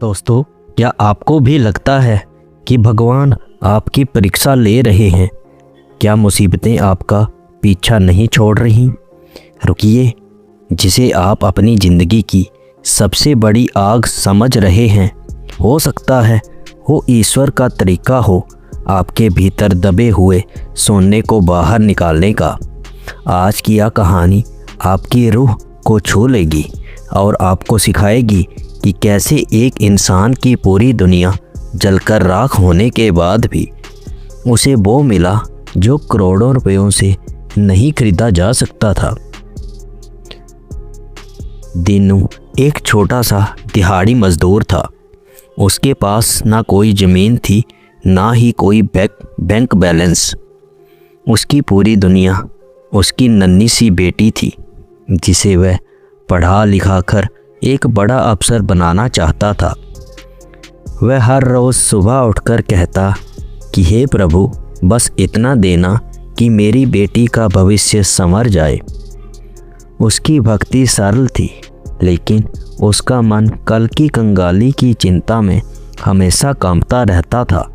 दोस्तों, क्या आपको भी लगता है कि भगवान आपकी परीक्षा ले रहे हैं? क्या मुसीबतें आपका पीछा नहीं छोड़ रही? रुकिए, जिसे आप अपनी ज़िंदगी की सबसे बड़ी आग समझ रहे हैं, हो सकता है वो ईश्वर का तरीका हो आपके भीतर दबे हुए सोने को बाहर निकालने का। आज की यह कहानी आपकी रूह को छू लेगी और आपको सिखाएगी कि कैसे एक इंसान की पूरी दुनिया जलकर राख होने के बाद भी उसे वो मिला जो करोड़ों रुपयों से नहीं खरीदा जा सकता था। दीनू एक छोटा सा दिहाड़ी मजदूर था। उसके पास ना कोई ज़मीन थी, ना ही कोई बैंक बैलेंस। उसकी पूरी दुनिया उसकी नन्ही सी बेटी थी, जिसे वह पढ़ा लिखा कर एक बड़ा अफसर बनाना चाहता था। वह हर रोज़ सुबह उठकर कहता कि हे प्रभु, बस इतना देना कि मेरी बेटी का भविष्य संवर जाए। उसकी भक्ति सरल थी, लेकिन उसका मन कल की कंगाली की चिंता में हमेशा कांपता रहता था।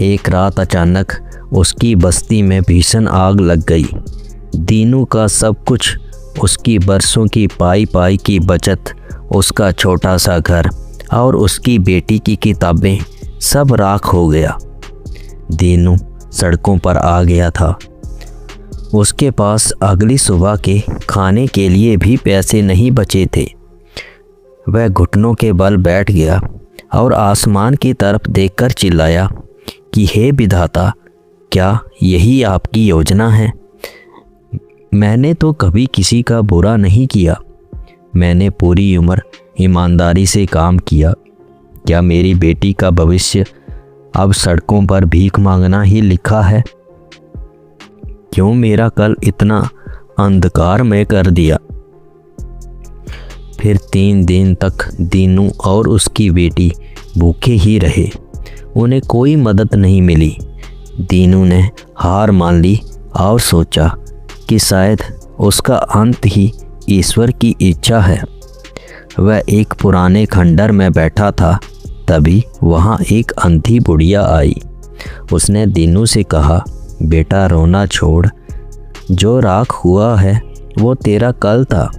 एक रात अचानक उसकी बस्ती में भीषण आग लग गई। दीनू का सब कुछ, उसकी बरसों की पाई की बचत, उसका छोटा सा घर और उसकी बेटी की किताबें सब राख हो गया। दीनू सड़कों पर आ गया था। उसके पास अगली सुबह के खाने के लिए भी पैसे नहीं बचे थे। वह घुटनों के बल बैठ गया और आसमान की तरफ देखकर चिल्लाया कि हे विधाता, क्या यही आपकी योजना है? मैंने तो कभी किसी का बुरा नहीं किया। मैंने पूरी उम्र ईमानदारी से काम किया। क्या मेरी बेटी का भविष्य अब सड़कों पर भीख मांगना ही लिखा है? क्यों मेरा कल इतना अंधकार में कर दिया? फिर 3 दिन तक दीनू और उसकी बेटी भूखे ही रहे। उन्हें कोई मदद नहीं मिली। दीनू ने हार मान ली और सोचा कि शायद उसका अंत ही ईश्वर की इच्छा है। वह एक पुराने खंडर में बैठा था, तभी वहाँ एक अंधी बुढ़िया आई। उसने दीनू से कहा, बेटा रोना छोड़, जो राख हुआ है वो तेरा कल था,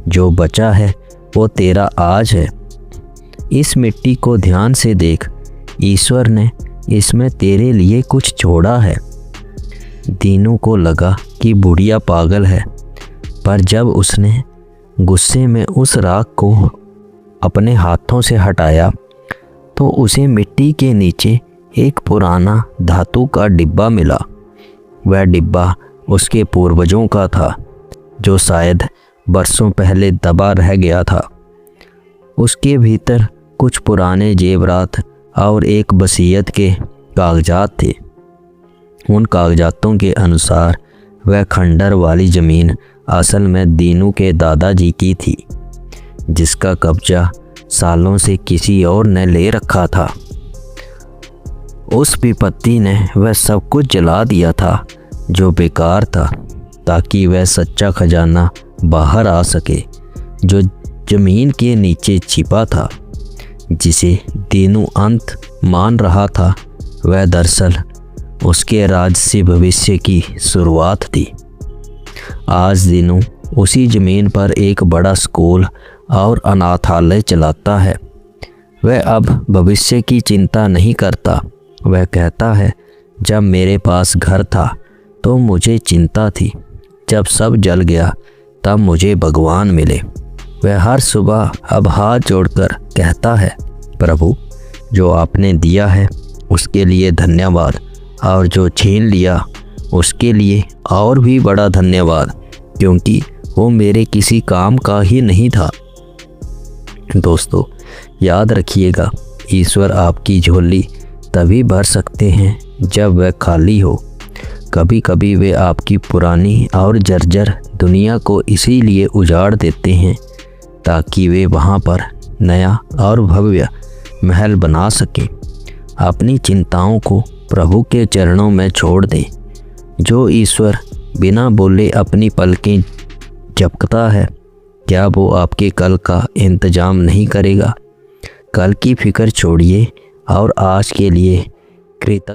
जो बचा है वो तेरा आज है। इस मिट्टी को ध्यान से देख, ईश्वर ने इसमें तेरे लिए कुछ छोड़ा है। दीनू को लगा कि बुढ़िया पागल है, पर जब उसने गुस्से में उस राख को अपने हाथों से हटाया तो उसे मिट्टी के नीचे एक पुराना धातु का डिब्बा मिला। वह डिब्बा उसके पूर्वजों का था, जो शायद बरसों पहले दबा रह गया था। उसके भीतर कुछ पुराने जेवरात और एक वसीयत के कागजात थे। उन कागजातों के अनुसार वह खंडर वाली ज़मीन असल में दीनू के दादाजी की थी, जिसका कब्जा सालों से किसी और ने ले रखा था। उस विपत्ति ने वह सब कुछ जला दिया था जो बेकार था, ताकि वह सच्चा खजाना बाहर आ सके, जो ज़मीन के नीचे छिपा था। जिसे दीनू अंत मान रहा था, वह दरअसल उसके राजसी भविष्य की शुरुआत थी। आज दीनू उसी ज़मीन पर एक बड़ा स्कूल और अनाथालय चलाता है। वह अब भविष्य की चिंता नहीं करता। वह कहता है, जब मेरे पास घर था तो मुझे चिंता थी, जब सब जल गया तब मुझे भगवान मिले। वह हर सुबह अब हाथ जोड़कर कहता है, प्रभु, जो आपने दिया है उसके लिए धन्यवाद, और जो छीन लिया उसके लिए और भी बड़ा धन्यवाद, क्योंकि वो मेरे किसी काम का ही नहीं था। दोस्तों, याद रखिएगा, ईश्वर आपकी झोली तभी भर सकते हैं जब वह खाली हो। कभी कभी वे आपकी पुरानी और जर्जर दुनिया को इसीलिए उजाड़ देते हैं ताकि वे वहाँ पर नया और भव्य महल बना सकें। अपनी चिंताओं को प्रभु के चरणों में छोड़ दें। जो ईश्वर बिना बोले अपनी पलकें झपकता है, क्या वो आपके कल का इंतजाम नहीं करेगा? कल की फिक्र छोड़िए और आज के लिए कृतज्ञ